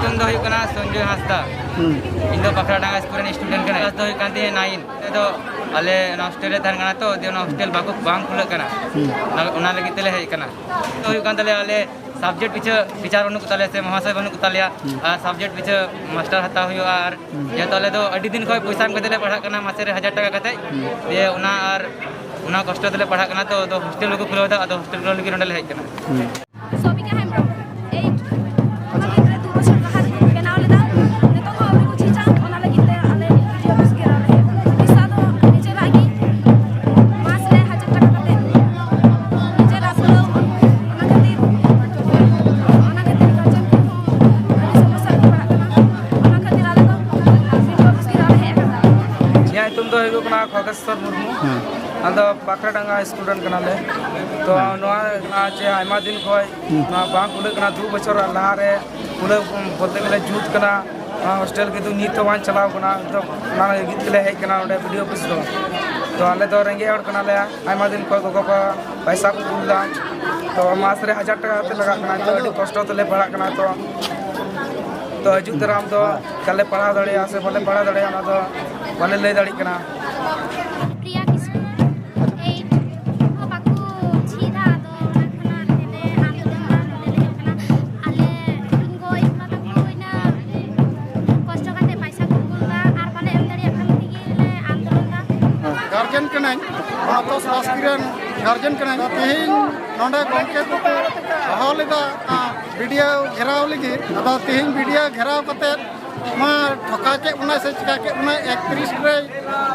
ᱧᱩᱛᱩᱢ ᱫᱚ ᱦᱩᱭᱩᱜ ᱠᱟᱱᱟ ᱥᱚᱧᱡᱚᱭ ᱦᱟᱸᱥᱫᱟ ᱤᱧ ᱫᱚ ᱯᱟᱠᱲᱟᱰᱟᱸᱜᱟ ᱥᱠᱩᱞ ᱨᱮᱱ ᱥᱴᱩᱰᱮंट ᱠᱟᱱᱟ ᱠᱞᱟᱥ ᱫᱚ ᱦᱩᱭᱩᱜ ᱠᱟᱱ ᱛᱤᱧᱟᱹ 9 ᱟᱫᱚ ᱟᱞᱮ ᱚᱱᱟ ᱦᱚᱥᱴᱮᱞ ᱨᱮ ᱛᱟᱦᱮᱱ ᱠᱟᱱᱟ ᱛᱚ ᱚᱱᱟ ᱦᱚᱥᱴᱮᱞ ᱵᱟᱝ ᱠᱷᱩᱞᱟᱹᱜ ᱠᱟᱱᱟ ᱚᱱᱟ ᱞᱟᱹᱜᱤᱫ ᱛᱮᱞᱮ ᱦᱮᱡ ᱠᱟᱱᱟ ᱛᱚ ᱦᱩᱭᱩᱜ ᱠᱟᱱ ᱛᱟᱞᱮᱭᱟ ᱟᱞᱮ सब्जेक्ट पीछे टीचर बनू को से महाशय बनू को सब्जेक्ट पीछे मास्टर हत्या हुआ और जेहेतु आले दो अड़ी दिन खय पैसा कते ले पढ़ा कना मासे रे 1000 टाका कते ये उना कष्ट तेले पढ़ा कना तो हॉस्टल को खुलवा दा हॉस्टल को लगी नडले हेज कना सोबिका हेम्ब्रम 8 रे 2 बछर कहा बेनाव लेदा नेतो को अबरी को चीचा ओना लगी ते आले वीडियो बस गिरा रहे पैसा दो नीचे लागी मास रे 1000 टाका कते नीचे रासलो तुम दो हेगो कना खगेश्वर मुर्मू आदो पाकड़ाडांगा स्टूडेंट कनाले तो नोआ चे आयमा दिन खय ना बांग खुले कना 2 बछर लहा रे खुले बोलते गेले जूत कना हॉस्टल के तो नीत तो वान चलाव कना तो ना गीत ले हेज कना ओडे वीडियो ऑफिस तो आले तो रेंगे हड़ कनाले आयमा दिन खय गोगो को पैसा को कुलदा तो मास रे 1000 टाका ते लगा कना तो अडी कष्ट तले पढ़ा कना तो हजू दराम तो कले पढ़ा दड़िया से बोले पढ़ा दड़िया ना तो वाले ले दड़ी कना प्रिया किस्कू 8 ओ बाकू छीदा दो खना नेले आंदोलन नेले कना आले इनको इतना तक कोइना कष्ट काते पैसा को कुलदा आर बाले एम दड़िया खान दिगे आंदोलन गार्जियन कनाई तो शासकीय गार्जियन कनाई तेहिन नोंडे गंके को हॉलेदा वीडियो घेराव लगी अब तेहिन वीडियो घेराव कते मा ठका के उना से चिका के उना 31 रे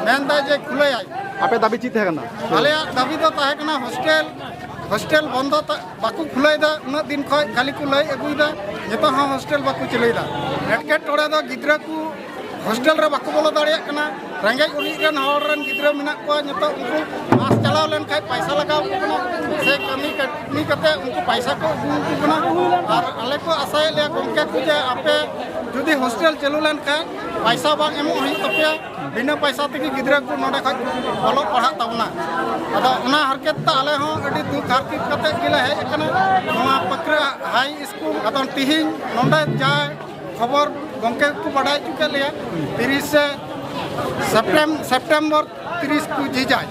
मेनदा जे खुले आई आपे दाबी चित है कना आले दाबी दो ताहे कना हॉस्टल बंद बाकू खुलेदा उना दिन खय खाली को लय अगुइदा जेतो हा हॉस्टल बाकू चलेदा एटके टोड़े दो गिद्रा को हॉस्टल रे बाकू बोलो दाड़िया कना रेंगे उनी रन हॉर रन गिद्रा मिना को जेतो उनको मास चलाव लेन खाय पैसा लगाव कना से कमी कते उनको पैसा को उनको कना और आले को आशाय ले गंके को जे आपे जुदी हॉस्टल चलू लेन खाय पैसा बांग एमो हई तपया बिना पैसा तक गिद्रा को नोडे खाय बोलो पढ़ा तावना अदा उना हरकत ता आले हो अडी दुख हार्कित कते गिला हेज कना नोआ पकरा हाई स्कूल अदा तिहिन नोडे जाय खबर गंके को बड़ाई चुके लिया 30 सेप्टेम्बर 30 को जी जाए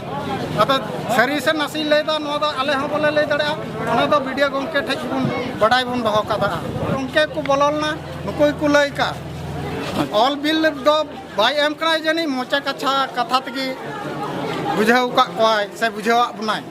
अदा सरी से नसी लेदा नोदा आले हो बोले ले दड़या ओना दो वीडियो गंके ठेक बुन बड़ाई बुन दहो कदा गंके को बोललना नुकोय को लय का ऑल बिल दो भाई एम कनाय जनी मोचा कथा तगी बुझाव का कोय से बुझाव बनाय